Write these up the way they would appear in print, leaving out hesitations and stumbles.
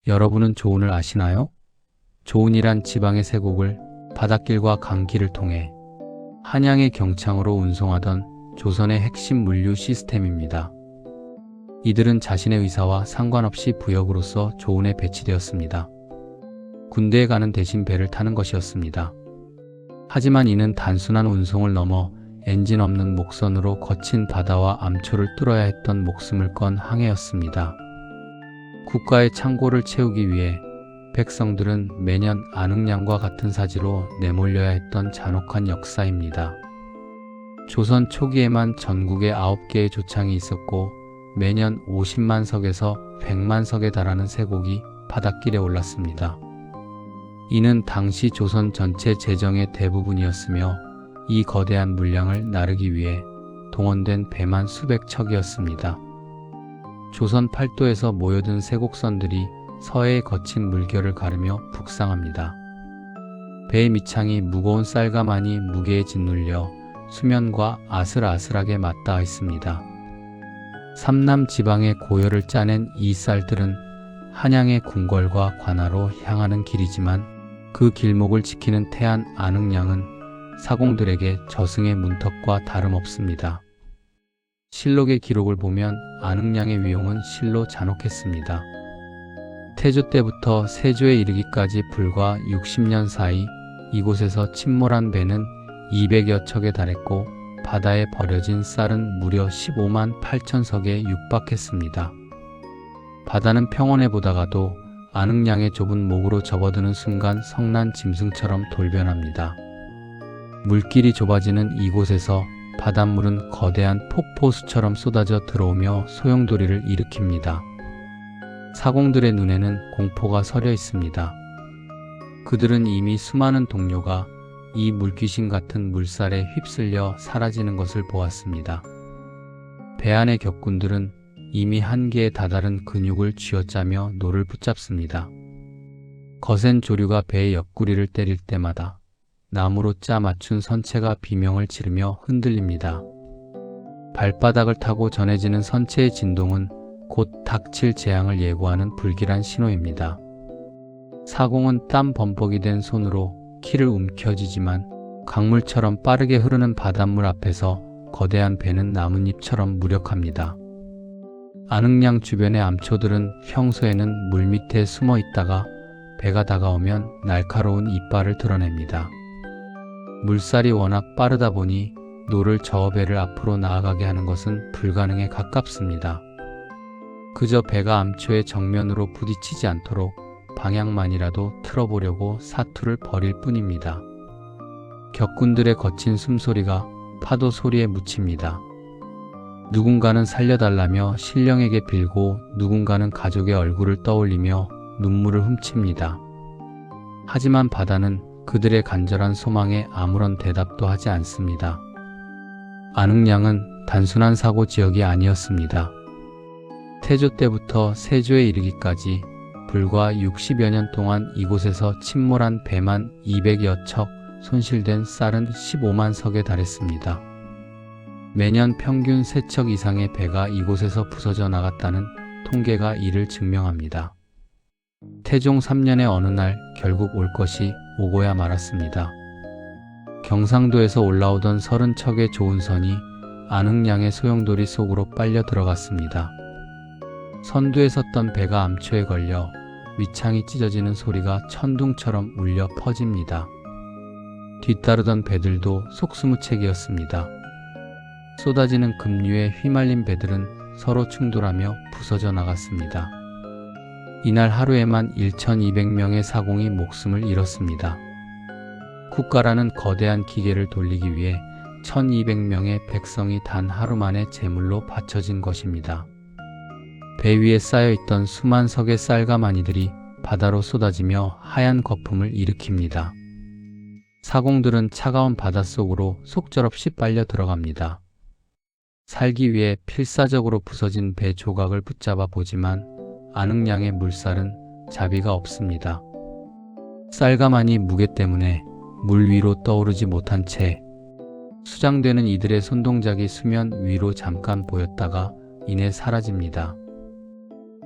여러분은 조운을 아시나요? 조운이란 지방의 쇠곡을 바닷길과 강길을 통해 한양의 경창으로 운송하던 조선의 핵심 물류 시스템입니다. 이들은 자신의 의사와 상관없이 부역으로서 조운에 배치되었습니다. 군대에 가는 대신 배를 타는 것이었습니다. 하지만 이는 단순한 운송을 넘어 엔진 없는 목선으로 거친 바다와 암초를 뚫어야 했던 목숨을 건 항해였습니다. 국가의 창고를 채우기 위해 백성들은 매년 안흥량과 같은 사지로 내몰려야 했던 잔혹한 역사입니다. 조선 초기에만 전국에 9개의 조창이 있었고 매년 50만 석에서 100만 석에 달하는 쇠곡이 바닷길에 올랐습니다. 이는 당시 조선 전체 재정의 대부분이었으며 이 거대한 물량을 나르기 위해 동원된 배만 수백 척이었습니다. 조선 팔도에서 모여든 쇠곡선들이 서해의 거친 물결을 가르며 북상합니다. 배의 밑창이 무거운 쌀가마니 무게에 짓눌려 수면과 아슬아슬하게 맞닿아 있습니다. 삼남 지방의 고열을 짜낸 이 쌀들은 한양의 궁궐과 관하로 향하는 길이지만 그 길목을 지키는 태안 안흥량은 사공들에게 저승의 문턱과 다름없습니다. 실록의 기록을 보면 안흥량의 위용은 실로 잔혹했습니다. 태조 때부터 세조에 이르기까지 불과 60년 사이 이곳에서 침몰한 배는 200여 척에 달했고 바다에 버려진 쌀은 무려 15만 8천 석에 육박했습니다. 바다는 평온해 보다가도 안흥량의 좁은 목으로 접어드는 순간 성난 짐승처럼 돌변합니다. 물길이 좁아지는 이곳에서 바닷물은 거대한 폭포수처럼 쏟아져 들어오며 소용돌이를 일으킵니다. 사공들의 눈에는 공포가 서려 있습니다. 그들은 이미 수많은 동료가 이 물귀신 같은 물살에 휩쓸려 사라지는 것을 보았습니다. 배 안의 격군들은 이미 한계에 다다른 근육을 쥐어짜며 노를 붙잡습니다. 거센 조류가 배의 옆구리를 때릴 때마다 나무로 짜 맞춘 선체가 비명을 지르며 흔들립니다. 발바닥을 타고 전해지는 선체의 진동은 곧 닥칠 재앙을 예고하는 불길한 신호입니다. 사공은 땀 범벅이 된 손으로 키를 움켜쥐지만 강물처럼 빠르게 흐르는 바닷물 앞에서 거대한 배는 나뭇잎처럼 무력합니다. 안흥량 주변의 암초들은 평소에는 물밑에 숨어 있다가 배가 다가오면 날카로운 이빨을 드러냅니다. 물살이 워낙 빠르다 보니 노를 저어 배를 앞으로 나아가게 하는 것은 불가능에 가깝습니다. 그저 배가 암초의 정면으로 부딪히지 않도록 방향만이라도 틀어보려고 사투를 벌일 뿐입니다. 격군들의 거친 숨소리가 파도 소리에 묻힙니다. 누군가는 살려달라며 신령에게 빌고 누군가는 가족의 얼굴을 떠올리며 눈물을 훔칩니다. 하지만 바다는 그들의 간절한 소망에 아무런 대답도 하지 않습니다. 안흥량은 단순한 사고 지역이 아니었습니다. 태조 때부터 세조에 이르기까지 불과 60여 년 동안 이곳에서 침몰한 배만 200여 척, 손실된 쌀은 15만 석에 달했습니다. 매년 평균 3척 이상의 배가 이곳에서 부서져 나갔다는 통계가 이를 증명합니다. 태종 3년의 어느 날 결국 올 것이 오고야 말았습니다. 경상도에서 올라오던 30척의 조운선이 안흥량의 소용돌이 속으로 빨려 들어갔습니다. 선두에 섰던 배가 암초에 걸려 밑창이 찢어지는 소리가 천둥처럼 울려 퍼집니다. 뒤따르던 배들도 속수무책이었습니다. 쏟아지는 급류에 휘말린 배들은 서로 충돌하며 부서져 나갔습니다. 이날 하루에만 1200명의 사공이 목숨을 잃었습니다. 국가라는 거대한 기계를 돌리기 위해 1200명의 백성이 단 하루 만에 제물로 바쳐진 것입니다. 배 위에 쌓여있던 수만 석의 쌀가마니들이 바다로 쏟아지며 하얀 거품을 일으킵니다. 사공들은 차가운 바닷속으로 속절없이 빨려 들어갑니다. 살기 위해 필사적으로 부서진 배 조각을 붙잡아 보지만 안흥량의 물살은 자비가 없습니다. 쌀가마니 무게 때문에 물 위로 떠오르지 못한 채 수장되는 이들의 손동작이 수면 위로 잠깐 보였다가 이내 사라집니다.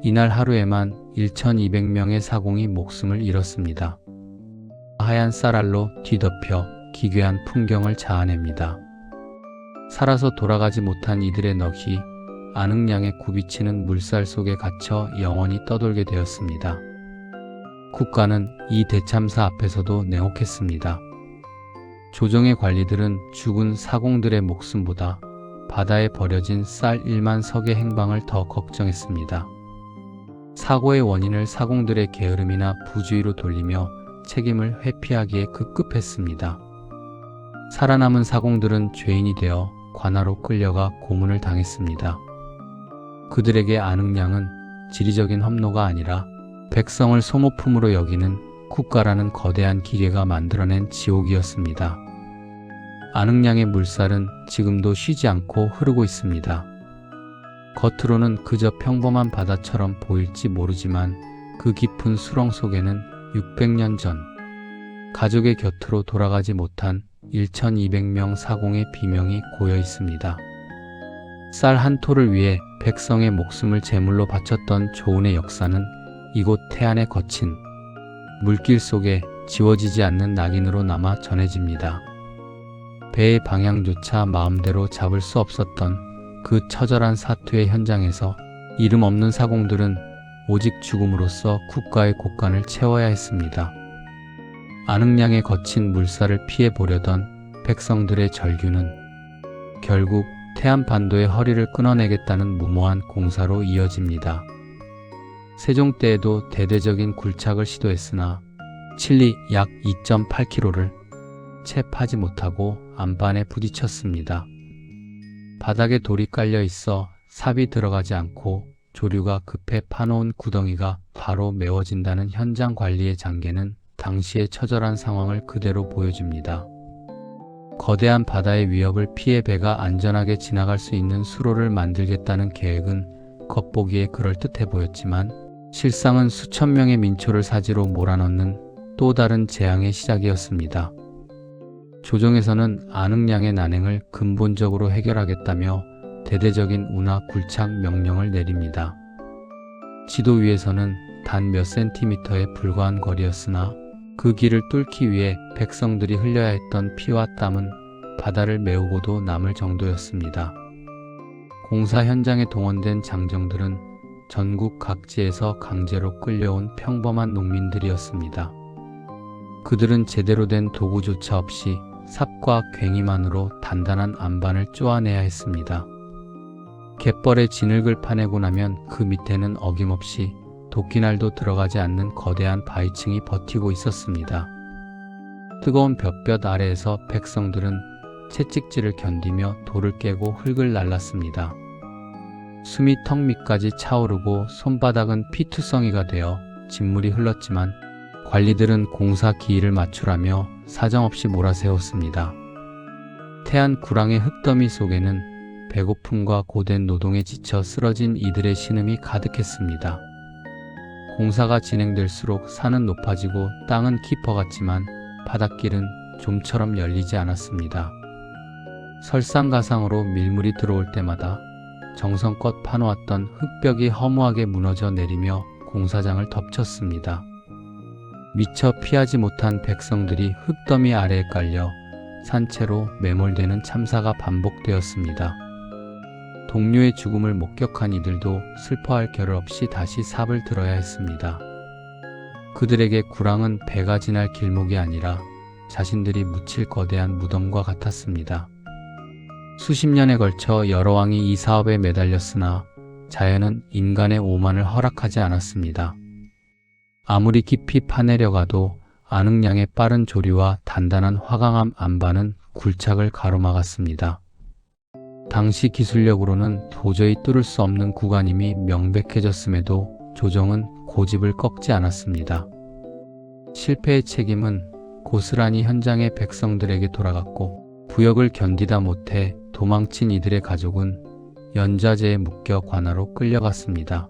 이날 하루에만 1,200명의 사공이 목숨을 잃었습니다. 하얀 쌀알로 뒤덮여 기괴한 풍경을 자아냅니다. 살아서 돌아가지 못한 이들의 넋이 안흥량의 굽이치는 물살 속에 갇혀 영원히 떠돌게 되었습니다. 국가는 이 대참사 앞에서도 냉혹했습니다. 조정의 관리들은 죽은 사공들의 목숨보다 바다에 버려진 쌀 1만 석의 행방을 더 걱정했습니다. 사고의 원인을 사공들의 게으름이나 부주의로 돌리며 책임을 회피하기에 급급했습니다. 살아남은 사공들은 죄인이 되어 관아로 끌려가 고문을 당했습니다. 그들에게 안흥량은 지리적인 험로가 아니라 백성을 소모품으로 여기는 국가라는 거대한 기계가 만들어낸 지옥이었습니다. 안흥량의 물살은 지금도 쉬지 않고 흐르고 있습니다. 겉으로는 그저 평범한 바다처럼 보일지 모르지만 그 깊은 수렁 속에는 600년 전 가족의 곁으로 돌아가지 못한 1,200명 사공의 비명이 고여 있습니다. 쌀 한 토를 위해 백성의 목숨을 제물로 바쳤던 조은의 역사는 이곳 태안의 거친 물길 속에 지워지지 않는 낙인으로 남아 전해집니다. 배의 방향조차 마음대로 잡을 수 없었던 그 처절한 사투의 현장에서 이름 없는 사공들은 오직 죽음으로써 국가의 곳간을 채워야 했습니다. 안흥량의 거친 물살을 피해 보려던 백성들의 절규는 결국 태안 반도의 허리를 끊어내겠다는 무모한 공사로 이어집니다. 세종 때에도 대대적인 굴착을 시도했으나 칠리 약 2.8km를 채 파지 못하고 안반에 부딪혔습니다. 바닥에 돌이 깔려 있어 삽이 들어가지 않고 조류가 급해 파놓은 구덩이가 바로 메워진다는 현장 관리의 장계는 당시의 처절한 상황을 그대로 보여줍니다. 거대한 바다의 위협을 피해 배가 안전하게 지나갈 수 있는 수로를 만들겠다는 계획은 겉보기에 그럴듯해 보였지만 실상은 수천 명의 민초를 사지로 몰아넣는 또 다른 재앙의 시작이었습니다. 조정에서는 안흥량의 난행을 근본적으로 해결하겠다며 대대적인 운하 굴착 명령을 내립니다. 지도 위에서는 단 몇 센티미터에 불과한 거리였으나 그 길을 뚫기 위해 백성들이 흘려야 했던 피와 땀은 바다를 메우고도 남을 정도였습니다. 공사 현장에 동원된 장정들은 전국 각지에서 강제로 끌려온 평범한 농민들이었습니다. 그들은 제대로 된 도구조차 없이 삽과 괭이만으로 단단한 안반을 쪼아내야 했습니다. 갯벌에 진흙을 파내고 나면 그 밑에는 어김없이 도끼날도 들어가지 않는 거대한 바위층이 버티고 있었습니다. 뜨거운 볕볕 아래에서 백성들은 채찍질을 견디며 돌을 깨고 흙을 날랐습니다. 숨이 턱 밑까지 차오르고 손바닥은 피투성이가 되어 진물이 흘렀지만 관리들은 공사 기일을 맞추라며 사정없이 몰아세웠습니다. 태안 구랑의 흙더미 속에는 배고픔과 고된 노동에 지쳐 쓰러진 이들의 신음이 가득했습니다. 공사가 진행될수록 산은 높아지고 땅은 깊어갔지만 바닷길은 좀처럼 열리지 않았습니다. 설상가상으로 밀물이 들어올 때마다 정성껏 파놓았던 흙벽이 허무하게 무너져 내리며 공사장을 덮쳤습니다. 미처 피하지 못한 백성들이 흙더미 아래에 깔려 산채로 매몰되는 참사가 반복되었습니다. 동료의 죽음을 목격한 이들도 슬퍼할 겨를 없이 다시 삽을 들어야 했습니다. 그들에게 구랑은 배가 지날 길목이 아니라 자신들이 묻힐 거대한 무덤과 같았습니다. 수십 년에 걸쳐 여러 왕이 이 사업에 매달렸으나 자연은 인간의 오만을 허락하지 않았습니다. 아무리 깊이 파내려가도 안흥량의 빠른 조류와 단단한 화강암 안반은 굴착을 가로막았습니다. 당시 기술력으로는 도저히 뚫을 수 없는 구간임이 명백해졌음에도 조정은 고집을 꺾지 않았습니다. 실패의 책임은 고스란히 현장의 백성들에게 돌아갔고 부역을 견디다 못해 도망친 이들의 가족은 연좌제에 묶여 관아로 끌려갔습니다.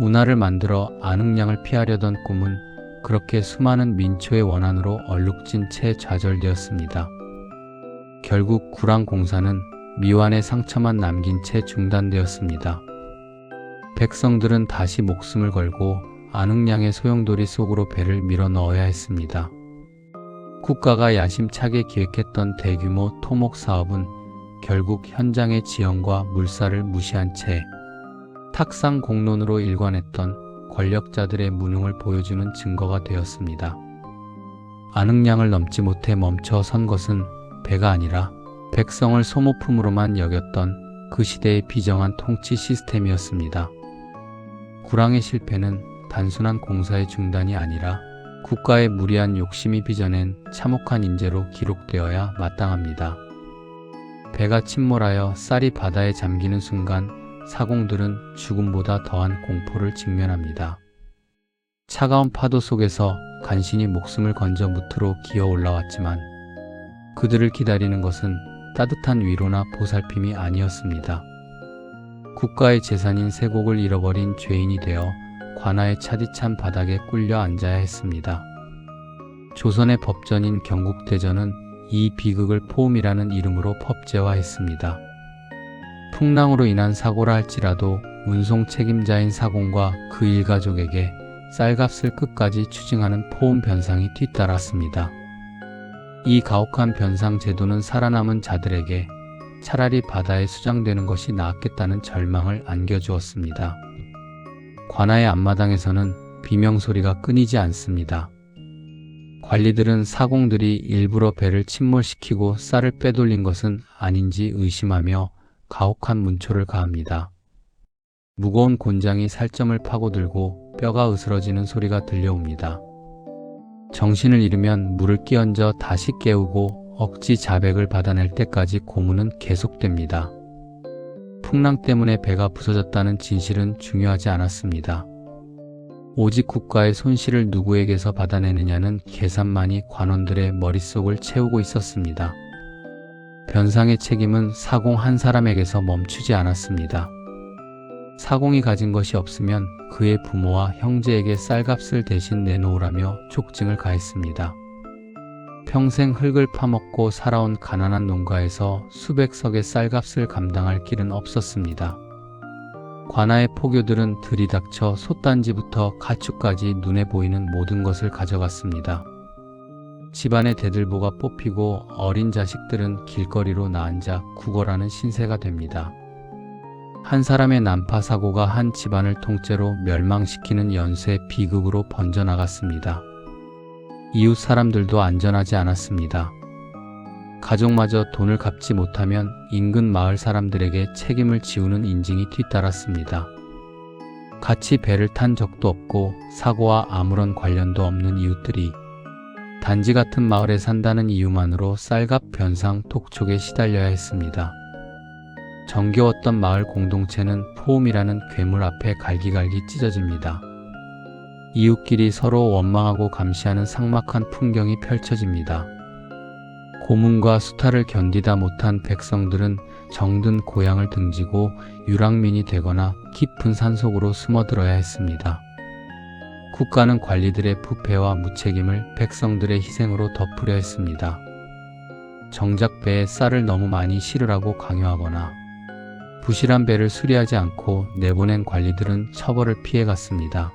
운하를 만들어 안흥량을 피하려던 꿈은 그렇게 수많은 민초의 원한으로 얼룩진 채 좌절되었습니다. 결국 구랑 공사는 미완의 상처만 남긴 채 중단되었습니다. 백성들은 다시 목숨을 걸고 안흥량의 소용돌이 속으로 배를 밀어 넣어야 했습니다. 국가가 야심차게 기획했던 대규모 토목 사업은 결국 현장의 지형과 물살을 무시한 채 탁상 공론으로 일관했던 권력자들의 무능을 보여주는 증거가 되었습니다. 안흥량을 넘지 못해 멈춰 선 것은 배가 아니라 백성을 소모품으로만 여겼던 그 시대의 비정한 통치 시스템이었습니다. 구랑의 실패는 단순한 공사의 중단이 아니라 국가의 무리한 욕심이 빚어낸 참혹한 인재로 기록되어야 마땅합니다. 배가 침몰하여 쌀이 바다에 잠기는 순간 사공들은 죽음보다 더한 공포를 직면합니다. 차가운 파도 속에서 간신히 목숨을 건져 무트로 기어 올라왔지만 그들을 기다리는 것은 따뜻한 위로나 보살핌이 아니었습니다. 국가의 재산인 세곡을 잃어버린 죄인이 되어 관아의 차디찬 바닥에 꿀려 앉아야 했습니다. 조선의 법전인 경국대전은 이 비극을 포음이라는 이름으로 법제화했습니다. 풍랑으로 인한 사고라 할지라도 운송 책임자인 사공과 그 일가족에게 쌀값을 끝까지 추징하는 포음 변상이 뒤따랐습니다. 이 가혹한 변상 제도는 살아남은 자들에게 차라리 바다에 수장되는 것이 나았겠다는 절망을 안겨주었습니다. 관아의 앞마당에서는 비명소리가 끊이지 않습니다. 관리들은 사공들이 일부러 배를 침몰시키고 쌀을 빼돌린 것은 아닌지 의심하며 가혹한 문초를 가합니다. 무거운 곤장이 살점을 파고들고 뼈가 으스러지는 소리가 들려옵니다. 정신을 잃으면 물을 끼얹어 다시 깨우고 억지 자백을 받아낼 때까지 고문은 계속됩니다. 풍랑 때문에 배가 부서졌다는 진실은 중요하지 않았습니다. 오직 국가의 손실을 누구에게서 받아내느냐는 계산만이 관원들의 머릿속을 채우고 있었습니다. 변상의 책임은 사공 한 사람에게서 멈추지 않았습니다. 사공이 가진 것이 없으면 그의 부모와 형제에게 쌀값을 대신 내놓으라며 촉징을 가했습니다. 평생 흙을 파먹고 살아온 가난한 농가에서 수백 석의 쌀값을 감당할 길은 없었습니다. 관아의 포교들은 들이닥쳐 솥단지부터 가축까지 눈에 보이는 모든 것을 가져갔습니다. 집안의 대들보가 뽑히고 어린 자식들은 길거리로 나앉아 구걸하는 신세가 됩니다. 한 사람의 난파 사고가 한 집안을 통째로 멸망시키는 연쇄 비극으로 번져나갔습니다. 이웃 사람들도 안전하지 않았습니다. 가족마저 돈을 갚지 못하면 인근 마을 사람들에게 책임을 지우는 인징이 뒤따랐습니다. 같이 배를 탄 적도 없고 사고와 아무런 관련도 없는 이웃들이 단지 같은 마을에 산다는 이유만으로 쌀값 변상 톡촉에 시달려야 했습니다. 정겨웠던 마을 공동체는 포음이라는 괴물 앞에 갈기갈기 찢어집니다. 이웃끼리 서로 원망하고 감시하는 삭막한 풍경이 펼쳐집니다. 고문과 수탈을 견디다 못한 백성들은 정든 고향을 등지고 유랑민이 되거나 깊은 산속으로 숨어들어야 했습니다. 국가는 관리들의 부패와 무책임을 백성들의 희생으로 덮으려 했습니다. 정작 배에 쌀을 너무 많이 실으라고 강요하거나 부실한 배를 수리하지 않고 내보낸 관리들은 처벌을 피해갔습니다.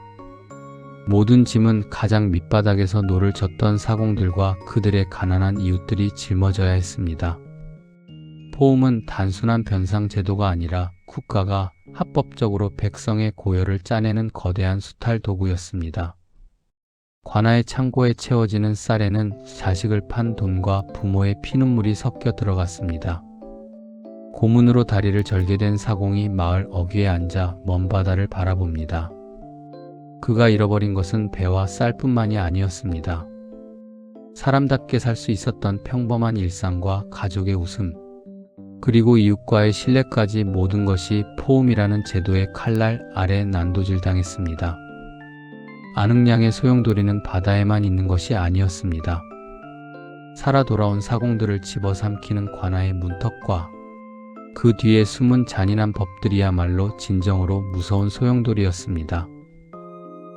모든 짐은 가장 밑바닥에서 노를 젓던 사공들과 그들의 가난한 이웃들이 짊어져야 했습니다. 포음은 단순한 변상 제도가 아니라 국가가 합법적으로 백성의 고열을 짜내는 거대한 수탈 도구였습니다. 관아의 창고에 채워지는 쌀에는 자식을 판 돈과 부모의 피눈물이 섞여 들어갔습니다. 고문으로 다리를 절게 된 사공이 마을 어귀에 앉아 먼 바다를 바라봅니다. 그가 잃어버린 것은 배와 쌀뿐만이 아니었습니다. 사람답게 살 수 있었던 평범한 일상과 가족의 웃음, 그리고 이웃과의 신뢰까지 모든 것이 포음이라는 제도의 칼날 아래 난도질당했습니다. 안흥량의 소용돌이는 바다에만 있는 것이 아니었습니다. 살아 돌아온 사공들을 집어삼키는 관아의 문턱과 그 뒤에 숨은 잔인한 법들이야말로 진정으로 무서운 소용돌이였습니다.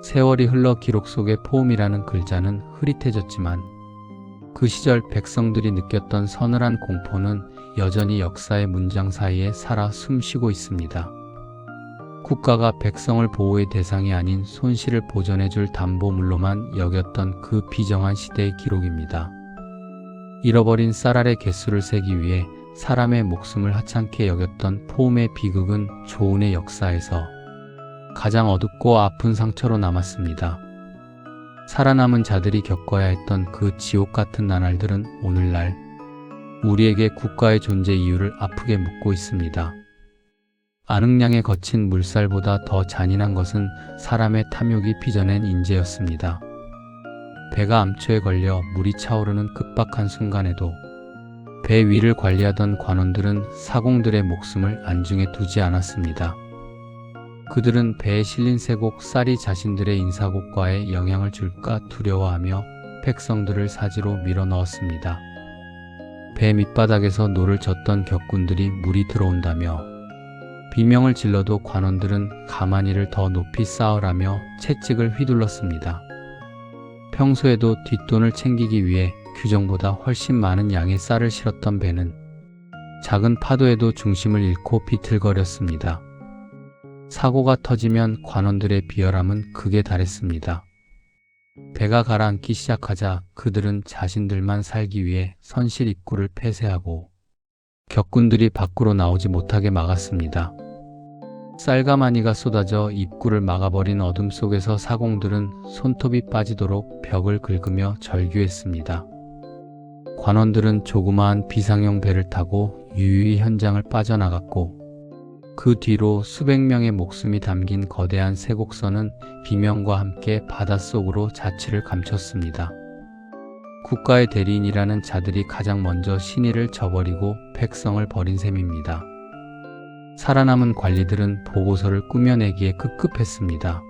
세월이 흘러 기록 속의 포음이라는 글자는 흐릿해졌지만 그 시절 백성들이 느꼈던 서늘한 공포는 여전히 역사의 문장 사이에 살아 숨쉬고 있습니다. 국가가 백성을 보호의 대상이 아닌 손실을 보전해줄 담보물로만 여겼던 그 비정한 시대의 기록입니다. 잃어버린 쌀알의 개수를 세기 위해 사람의 목숨을 하찮게 여겼던 포음의 비극은 조은의 역사에서 가장 어둡고 아픈 상처로 남았습니다. 살아남은 자들이 겪어야 했던 그 지옥 같은 나날들은 오늘날 우리에게 국가의 존재 이유를 아프게 묻고 있습니다. 안흥량의 거친 물살보다 더 잔인한 것은 사람의 탐욕이 빚어낸 인재였습니다. 배가 암초에 걸려 물이 차오르는 급박한 순간에도 배 위를 관리하던 관원들은 사공들의 목숨을 안중에 두지 않았습니다. 그들은 배에 실린 쇠곡 쌀이 자신들의 인사곡과에 영향을 줄까 두려워하며 백성들을 사지로 밀어 넣었습니다. 배 밑바닥에서 노를 젓던 격군들이 물이 들어온다며 비명을 질러도 관원들은 가만히를 더 높이 쌓으라며 채찍을 휘둘렀습니다. 평소에도 뒷돈을 챙기기 위해 규정보다 훨씬 많은 양의 쌀을 실었던 배는 작은 파도에도 중심을 잃고 비틀거렸습니다. 사고가 터지면 관원들의 비열함은 극에 달했습니다. 배가 가라앉기 시작하자 그들은 자신들만 살기 위해 선실 입구를 폐쇄하고 격군들이 밖으로 나오지 못하게 막았습니다. 쌀가마니가 쏟아져 입구를 막아버린 어둠 속에서 사공들은 손톱이 빠지도록 벽을 긁으며 절규했습니다. 관원들은 조그마한 비상용 배를 타고 유유히 현장을 빠져나갔고 그 뒤로 수백 명의 목숨이 담긴 거대한 쇠곡선은 비명과 함께 바닷속으로 자취를 감췄습니다. 국가의 대리인이라는 자들이 가장 먼저 신의를 저버리고 백성을 버린 셈입니다. 살아남은 관리들은 보고서를 꾸며내기에 급급했습니다.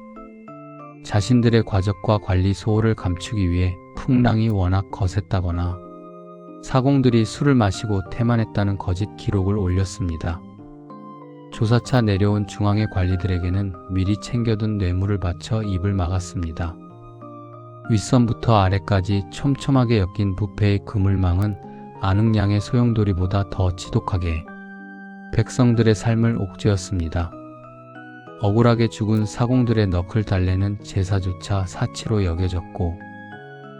자신들의 과적과 관리 소홀을 감추기 위해 풍랑이 워낙 거셌다거나 사공들이 술을 마시고 태만했다는 거짓 기록을 올렸습니다. 조사차 내려온 중앙의 관리들에게는 미리 챙겨둔 뇌물을 바쳐 입을 막았습니다. 윗선부터 아래까지 촘촘하게 엮인 부패의 그물망은 안흥량의 소용돌이보다 더 지독하게 백성들의 삶을 옥죄었습니다. 억울하게 죽은 사공들의 너클 달래는 제사조차 사치로 여겨졌고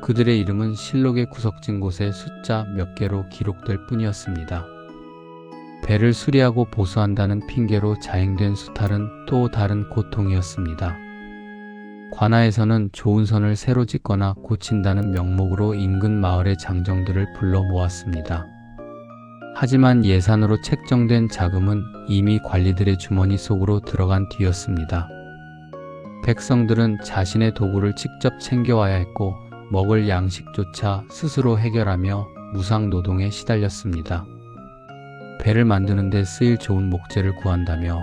그들의 이름은 실록에 구석진 곳에 숫자 몇 개로 기록될 뿐이었습니다. 배를 수리하고 보수한다는 핑계로 자행된 수탈은 또 다른 고통이었습니다. 관아에서는 좋은 선을 새로 짓거나 고친다는 명목으로 인근 마을의 장정들을 불러 모았습니다. 하지만 예산으로 책정된 자금은 이미 관리들의 주머니 속으로 들어간 뒤였습니다. 백성들은 자신의 도구를 직접 챙겨와야 했고 먹을 양식조차 스스로 해결하며 무상 노동에 시달렸습니다. 배를 만드는 데 쓰일 좋은 목재를 구한다며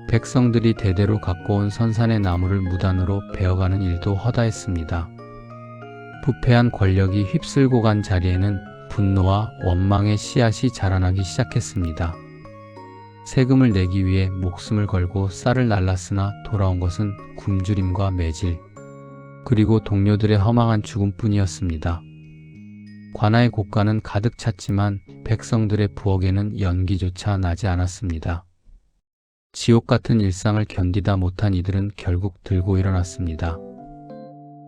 백성들이 대대로 갖고 온 선산의 나무를 무단으로 베어가는 일도 허다했습니다. 부패한 권력이 휩쓸고 간 자리에는 분노와 원망의 씨앗이 자라나기 시작했습니다. 세금을 내기 위해 목숨을 걸고 쌀을 날랐으나 돌아온 것은 굶주림과 매질, 그리고 동료들의 허망한 죽음뿐이었습니다. 관아의 곡간은 가득 찼지만 백성들의 부엌에는 연기조차 나지 않았습니다. 지옥 같은 일상을 견디다 못한 이들은 결국 들고 일어났습니다.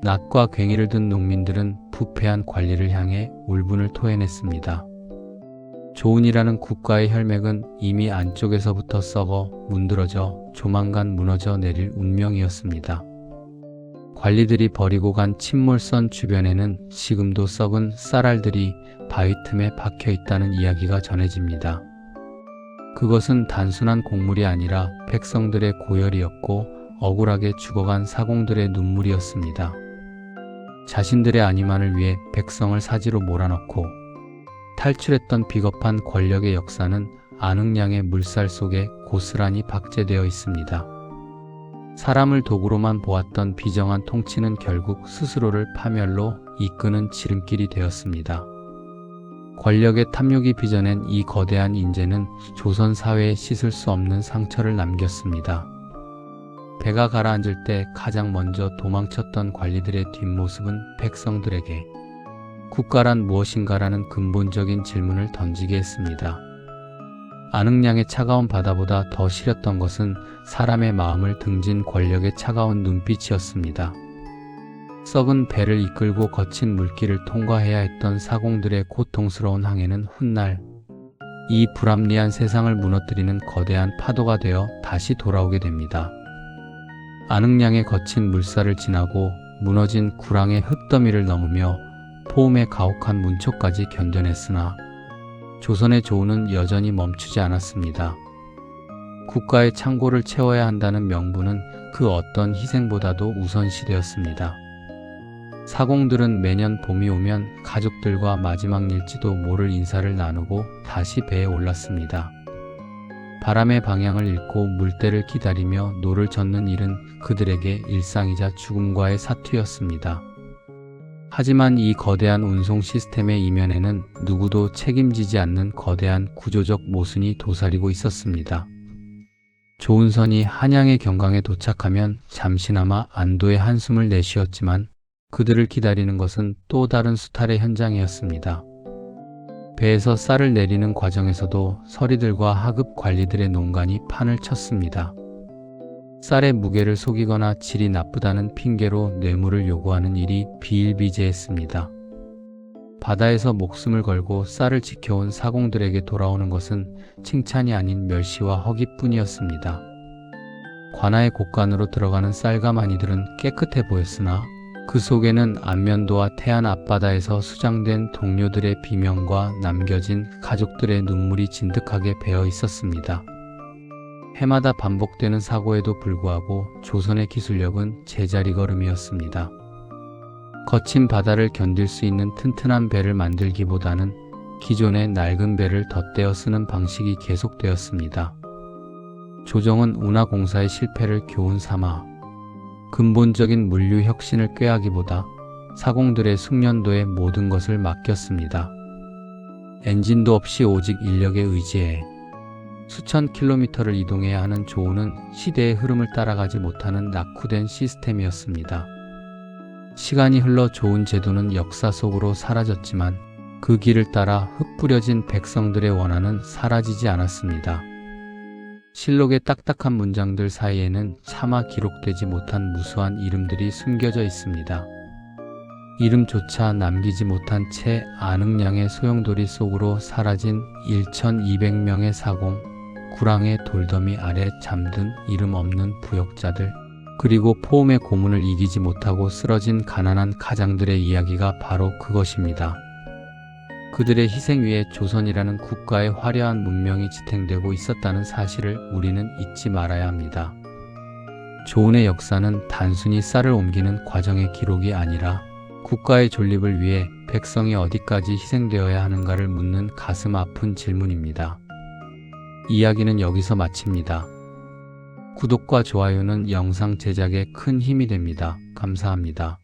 낫과 괭이를 든 농민들은 부패한 관리를 향해 울분을 토해냈습니다. 조은이라는 국가의 혈맥은 이미 안쪽에서부터 썩어 문드러져 조만간 무너져 내릴 운명이었습니다. 관리들이 버리고 간 침몰선 주변에는 지금도 썩은 쌀알들이 바위 틈에 박혀 있다는 이야기가 전해집니다. 그것은 단순한 곡물이 아니라 백성들의 고열이었고 억울하게 죽어간 사공들의 눈물이었습니다. 자신들의 안위만을 위해 백성을 사지로 몰아넣고 탈출했던 비겁한 권력의 역사는 안흥량의 물살 속에 고스란히 박제되어 있습니다. 사람을 도구로만 보았던 비정한 통치는 결국 스스로를 파멸로 이끄는 지름길이 되었습니다. 권력의 탐욕이 빚어낸 이 거대한 인재는 조선 사회에 씻을 수 없는 상처를 남겼습니다. 배가 가라앉을 때 가장 먼저 도망쳤던 관리들의 뒷모습은 백성들에게 국가란 무엇인가라는 근본적인 질문을 던지게 했습니다. 안흥량의 차가운 바다보다 더 시렸던 것은 사람의 마음을 등진 권력의 차가운 눈빛이었습니다. 썩은 배를 이끌고 거친 물길을 통과해야 했던 사공들의 고통스러운 항해는 훗날 이 불합리한 세상을 무너뜨리는 거대한 파도가 되어 다시 돌아오게 됩니다. 안흥량의 거친 물살을 지나고 무너진 구랑의 흙더미를 넘으며 포음의 가혹한 문초까지 견뎌냈으나 조선의 조우는 여전히 멈추지 않았습니다. 국가의 창고를 채워야 한다는 명분은 그 어떤 희생보다도 우선시되었습니다. 사공들은 매년 봄이 오면 가족들과 마지막 일지도 모를 인사를 나누고 다시 배에 올랐습니다. 바람의 방향을 잃고 물때를 기다리며 노를 젓는 일은 그들에게 일상이자 죽음과의 사투였습니다. 하지만 이 거대한 운송 시스템의 이면에는 누구도 책임지지 않는 거대한 구조적 모순이 도사리고 있었습니다. 조은선이 한양의 경강에 도착하면 잠시나마 안도의 한숨을 내쉬었지만 그들을 기다리는 것은 또 다른 수탈의 현장이었습니다. 배에서 쌀을 내리는 과정에서도 서리들과 하급 관리들의 농간이 판을 쳤습니다. 쌀의 무게를 속이거나 질이 나쁘다는 핑계로 뇌물을 요구하는 일이 비일비재했습니다. 바다에서 목숨을 걸고 쌀을 지켜온 사공들에게 돌아오는 것은 칭찬이 아닌 멸시와 허기뿐이었습니다. 관아의 곳간으로 들어가는 쌀가마니들은 깨끗해 보였으나 그 속에는 안면도와 태안 앞바다에서 수장된 동료들의 비명과 남겨진 가족들의 눈물이 진득하게 배어 있었습니다. 해마다 반복되는 사고에도 불구하고 조선의 기술력은 제자리걸음이었습니다. 거친 바다를 견딜 수 있는 튼튼한 배를 만들기보다는 기존의 낡은 배를 덧대어 쓰는 방식이 계속되었습니다. 조정은 운하공사의 실패를 교훈 삼아 근본적인 물류 혁신을 꾀하기보다 사공들의 숙련도에 모든 것을 맡겼습니다. 엔진도 없이 오직 인력에 의지해 수천 킬로미터를 이동해야 하는 조우는 시대의 흐름을 따라가지 못하는 낙후된 시스템이었습니다. 시간이 흘러 좋은 제도는 역사 속으로 사라졌지만 그 길을 따라 흩뿌려진 백성들의 원한은 사라지지 않았습니다. 실록의 딱딱한 문장들 사이에는 차마 기록되지 못한 무수한 이름들이 숨겨져 있습니다. 이름조차 남기지 못한 채 안흥량의 소용돌이 속으로 사라진 1200명의 사공, 구랑의 돌더미 아래 잠든 이름 없는 부역자들, 그리고 포음의 고문을 이기지 못하고 쓰러진 가난한 가장들의 이야기가 바로 그것입니다. 그들의 희생 위에 조선이라는 국가의 화려한 문명이 지탱되고 있었다는 사실을 우리는 잊지 말아야 합니다. 조은의 역사는 단순히 쌀을 옮기는 과정의 기록이 아니라 국가의 존립을 위해 백성이 어디까지 희생되어야 하는가를 묻는 가슴 아픈 질문입니다. 이야기는 여기서 마칩니다. 구독과 좋아요는 영상 제작에 큰 힘이 됩니다. 감사합니다.